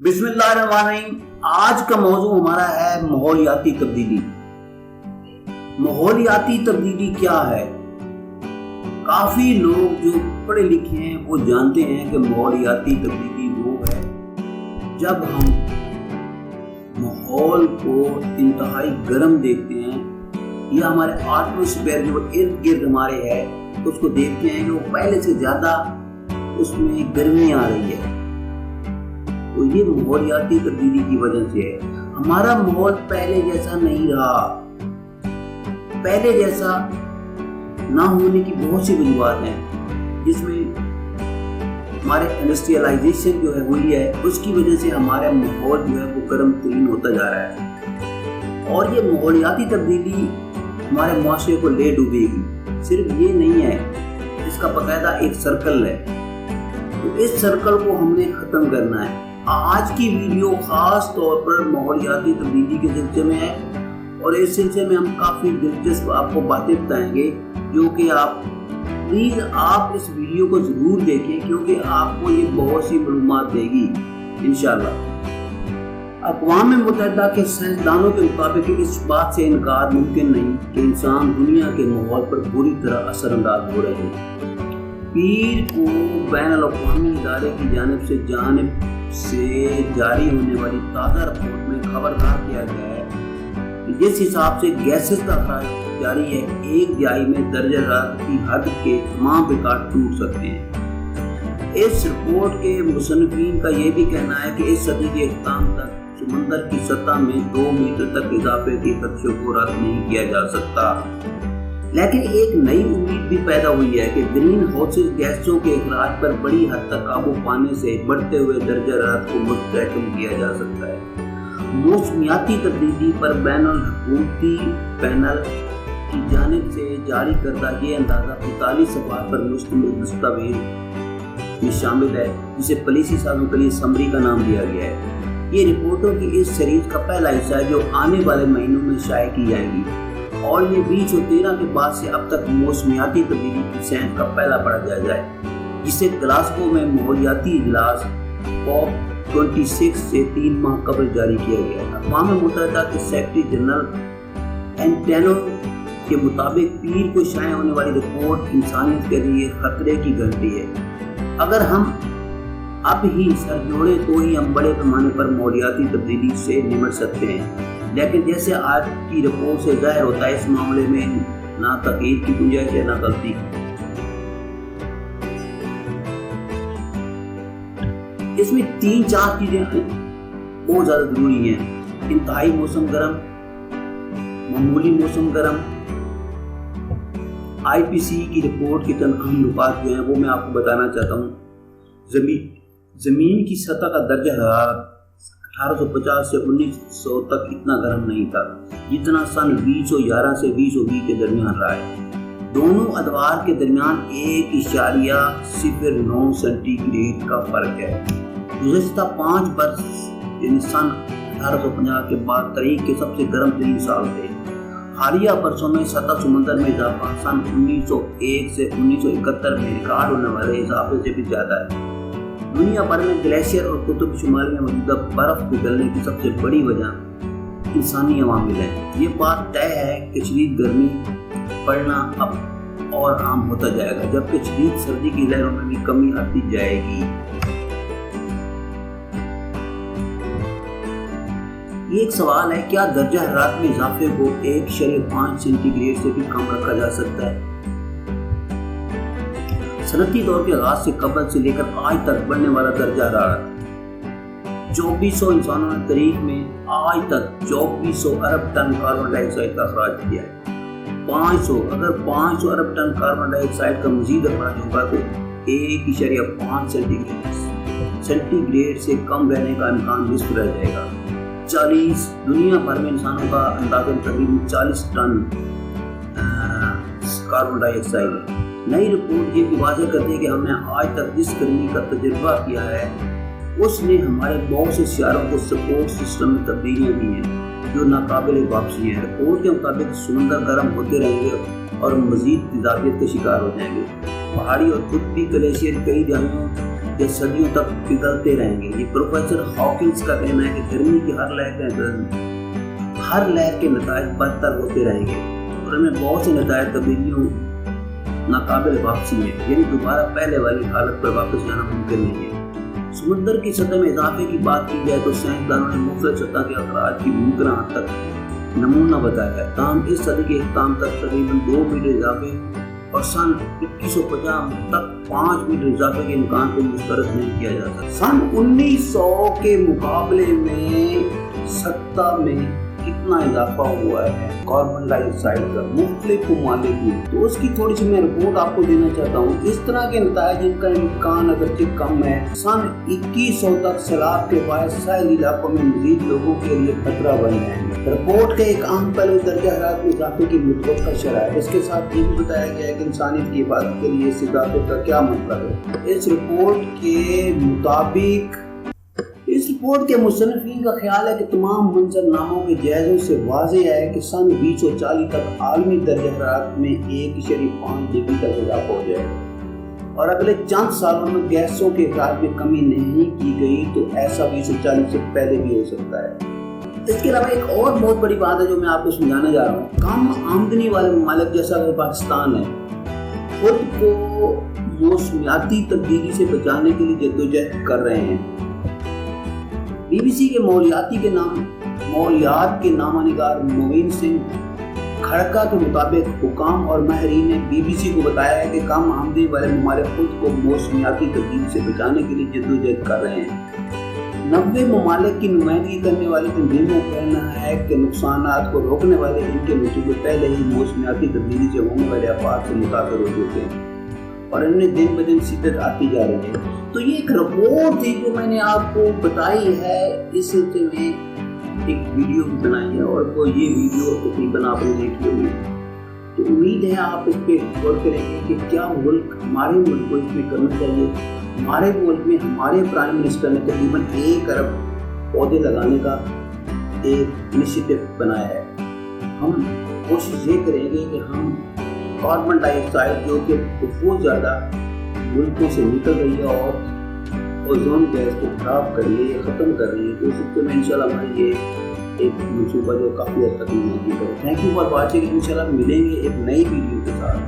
بسم اللہ الرحمن الرحیم۔ آج کا موضوع ہمارا ہے ماحولیاتی تبدیلی۔ ماحولیاتی تبدیلی کیا ہے؟ کافی لوگ جو پڑھے لکھے ہیں وہ جانتے ہیں کہ ماحولیاتی تبدیلی وہ ہے جب ہم ماحول کو انتہائی گرم دیکھتے ہیں یا ہمارے ایٹماسفیئر جو ارد گرد ہمارے ہے اس کو دیکھتے ہیں کہ وہ پہلے سے زیادہ اس میں گرمی آ رہی ہے، تو یہ ماحولیاتی تبدیلی کی وجہ سے ہے۔ ہمارا ماحول پہلے جیسا نہیں رہا، پہلے جیسا نہ ہونے کی بہت سی وجوہات ہیں، جس میں ہمارے انڈسٹریلائزیشن جو ہے ہوئی ہے، اس کی وجہ سے ہمارا ماحول جو ہے وہ گرم ترین ہوتا جا رہا ہے، اور یہ ماحولیاتی تبدیلی ہمارے معاشرے کو لے ڈوبے گی۔ صرف یہ نہیں ہے، اس کا باقاعدہ ایک سرکل ہے، تو اس سرکل کو ہم نے ختم کرنا ہے۔ آج کی ویڈیو خاص طور پر ماحولیاتی تبدیلی کے سلسلے میں ہے، اور اس سلسلے میں ہم کافی دلچسپ آپ کو باتیں بتائیں گے، جو کہ آپ پلیز آپ اس ویڈیو کو ضرور دیکھیں، کیونکہ آپ کو یہ بہت سی معلومات دے گی انشاءاللہ۔ اقوام متحدہ کے سائنسدانوں کے مطابق اس بات سے انکار ممکن نہیں کہ انسان دنیا کے ماحول پر بری طرح اثر انداز ہو رہے ہیں۔ پیر کو بین الاقوامی ادارے کی جانب سے جاری ہونے والی تازہ رپورٹ میں خبردار کیا گیا ہے کہ جس حساب سے گیسز کا اخراج جاری ہے، ایک دہائی میں درجہ حرارت کی حد کے تمام ریکارڈ ٹوٹ سکتے ہیں۔ اس رپورٹ کے مصنفین کا یہ بھی کہنا ہے کہ اس صدی کے اختتام تک سمندر کی سطح میں 2 میٹر تک اضافے کے خدشے کو رد نہیں کیا جا سکتا، لیکن ایک نئی امید بھی پیدا ہوئی ہے کہ گرین ہاؤس گیسوں کے اخراج پر بڑی حد تک قابو پانے سے بڑھتے ہوئے درجہ حرارت کو مستحکم کیا جا سکتا ہے۔ موسمیاتی تبدیلی پر بین الحکومتی پینل کی جانب سے جاری کردہ یہ اندازہ 45 صفحات پر مشتمل دستاویز میں شامل ہے، جسے پالیسی سازوں کے لیے سمری کا نام دیا گیا ہے۔ یہ رپورٹوں کی اس سیریز کا پہلا حصہ ہے جو آنے والے مہینوں میں شائع کی جائیں گی، اور یہ 2013 کے بعد سے اب تک موسمیاتی تبدیلی کی سائنس کا پہلا پڑھا جائزہ ہے، جسے گلاسگو میں ماحولیاتی اجلاس COP 26 سے 3 ماہ قبل جاری کیا گیا۔ اقوام متحدہ کے سیکرٹری جنرل اینٹونیو کے مطابق پیر کو شائع ہونے والی رپورٹ انسانیت کے لیے خطرے کی گھنٹی ہے۔ اگر ہم اب ہی سر جوڑیں تو ہی ہم بڑے پیمانے پر ماحولیاتی تبدیلی سے نمٹ سکتے ہیں، لیکن جیسے آج کی رپورٹ سے ظاہر ہوتا ہے اس معاملے میں نہ تغیر کی گنجائش ہے نہ غلطی کی۔ اس میں 3-4 چیزیں بہت زیادہ ضروری ہیں: انتہائی موسم گرم، معمولی موسم گرم، IPCC کی رپورٹ کی چند اہم نکات جو ہیں وہ میں آپ کو بتانا چاہتا ہوں۔ زمین کی سطح کا درجہ حرارت 1850 سے 1900 تک اتنا گرم نہیں تھا جتنا سن 2011 سے 2020 کے درمیان رہا ہے۔ دونوں ادوار کے درمیان 1.09 سینٹی گریڈ کا فرق ہے۔ گزشتہ 5 برس یعنی سن 1850 کے بعد تاریخ کے سب سے گرم ترین سال تھے۔ حالیہ برسوں میں سطح سمندر میں اضافہ سن 1901 سے 1971 میں ریکارڈ ہونے والے اضافے سے بھی زیادہ ہے۔ دنیا بھر میں گلیشیئر اور قطب شمال میں موجودہ برف پگھلنے کی سب سے بڑی وجہ انسانی عوامل ہے۔ یہ بات طے ہے کہ شدید گرمی پڑنا اب اور عام ہوتا جائے گا، جبکہ شدید سردی کی لہروں میں بھی کمی آتی جائے گی۔ یہ ایک سوال ہے، کیا درجہ حرارت میں اضافے کو 1.5 سینٹی گریڈ سے بھی کم رکھا جا سکتا ہے؟ صنعتی دور کے آغاز سے قبل سے لے کر آج تک بڑھنے والا درجہ حرارت 2400 انسانوں نے تاریخ میں آج تک 2400 ارب ٹن کاربن ڈائی آکسائڈ کا اخراج کیا ہے۔ 500 ارب ٹن کاربن ڈائی آکسائڈ کا مزید اخراج ہوگا تو 1.5 سینٹی گریڈ سے کم رہنے کا امکان نصف رہ جائے گا۔ دنیا بھر میں انسانوں کا اندازاً تقریباً 40 ٹن کاربن ڈائی آکسائڈ ہے۔ نئی رپورٹ یہ بھی واضح کرتی ہے کہ ہم نے آج تک جس گرمی کا تجربہ کیا ہے اس نے ہمارے بہت سے سیاروں کو سپورٹ سسٹم میں تبدیلیاں دی ہیں جو ناقابل واپسی ہیں۔ رپورٹ کے مطابق سمندر گرم ہوتے رہیں گے اور مزید تیزابیت کا شکار ہو جائیں گے۔ پہاڑی اور قطبی گلیشیئر کئی دہائیوں یا صدیوں تک پگھلتے رہیں گے۔ یہ پروفیسر ہاکنگز کا کہنا ہے کہ گرمی کی ہر لہر کے نتائج بدتر ہوتے رہیں گے اور ہمیں بہت سے نتائج تبدیلیوں ناقابل واپسی ہیں، یعنی دوبارہ پہلے والی حالت پر واپس جانا ممکن نہیں ہے۔ سمندر کی سطح میں اضافے کی بات کی جائے تو سائنسدانوں نے مختلف سطح کے اخراج کی ممکنہ حد تک نمونہ بتایا ہے، تاہم اس صدی کے اختتام تک تقریباً 2 میٹر اضافے اور سن 2150 تک 5 میٹر اضافے کے امکان کو مسترد نہیں کیا جا سکتا۔ سن 1900 کے مقابلے میں سطح میں کتنا اضافہ ہوا ہے کاربن ڈائی آکسائڈ کا مختلف ممالک میں، تو اس کی تھوڑی سی میں رپورٹ آپ کو دینا چاہتا ہوں۔ اس طرح کے نتائج جن کا امکان اگرچہ کم ہے، سن 2100 تک سیلاب کے باعث ساحلی علاقوں میں مزید لوگوں کے لیے خطرہ بن جائیں گے۔ رپورٹ کے ایک اہم پہلو درجہ حرارت میں اضافے کی متوقع شرح ہے۔ اس کے ساتھ یہ بھی بتایا گیا ہے کہ انسانیت کی حفاظت کے لیے اس اضافے کا کیا مطلب ہے۔ اس رپورٹ کے مصنفین کا خیال ہے کہ تمام منظرناموں کے جائزوں سے واضح ہے کہ سن 2040 تک عالمی درجہ حرارت میں 1.5 ڈگری تک اضافہ ہو جائے گا، اور اگلے چند سالوں میں گیسوں کے اخراج میں کمی نہیں کی گئی تو ایسا 2040 سے پہلے بھی ہو سکتا ہے۔ اس کے علاوہ ایک اور بہت بڑی بات ہے جو میں آپ کو سمجھانے جا رہا ہوں۔ کم آمدنی والے ممالک جیسا کہ پاکستان ہے، خود کو موسمیاتی تبدیلی سے بچانے کے لیے جدوجہد کر رہے ہیں۔ بی بی سی کے ماحولیات کے نامہ نگار نوین سنگھ کھڑکا کے مطابق حکام اور ماہرین نے بی بی سی کو بتایا ہے کہ کم آمدنی والے ممالک خود کو موسمیاتی تبدیلی سے بچانے کے لیے جدوجہد کر رہے ہیں۔ 90 ممالک کی نمائندگی کرنے والی تنظیموں کا کہنا ہے کہ نقصانات کو روکنے والے ان کے منصوبے پہلے ہی موسمیاتی تبدیلی سے ہونے والے آفات سے متاثر ہو چکے ہیں اور انہیں دن بدن شدت آتی جا رہی ہے۔ تو یہ ایک رپورٹ تھی جو میں نے آپ کو بتائی ہے، اس سلسلے میں ایک ویڈیو بھی بنائی ہے اور وہ یہ ویڈیو تقریباً آپ نے دیکھی ہوگی، تو امید ہے آپ اس پہ غور کریں گے کہ کیا ہمارے ملک کو اس میں کرنا چاہیے۔ ہمارے ملک میں ہمارے پرائم منسٹر نے تقریباً 1 ارب پودے لگانے کا ایک انیشیٹو بنایا ہے۔ ہم کوشش یہ کریں گے کہ ہم کاربن ڈائی آکسائڈ جو کہ بہت زیادہ ملکوں سے نکل رہی ہے اور اوزون گیس کو خراب کر رہی ہے، ختم کر رہی ہے، تو اس کے میں انشاءاللہ ہماری یہ ایک منصوبہ جو کافی حد تک ممکن ہے۔ Thank you for watching. انشاءاللہ ملیں گے ایک نئی ویڈیو کے ساتھ۔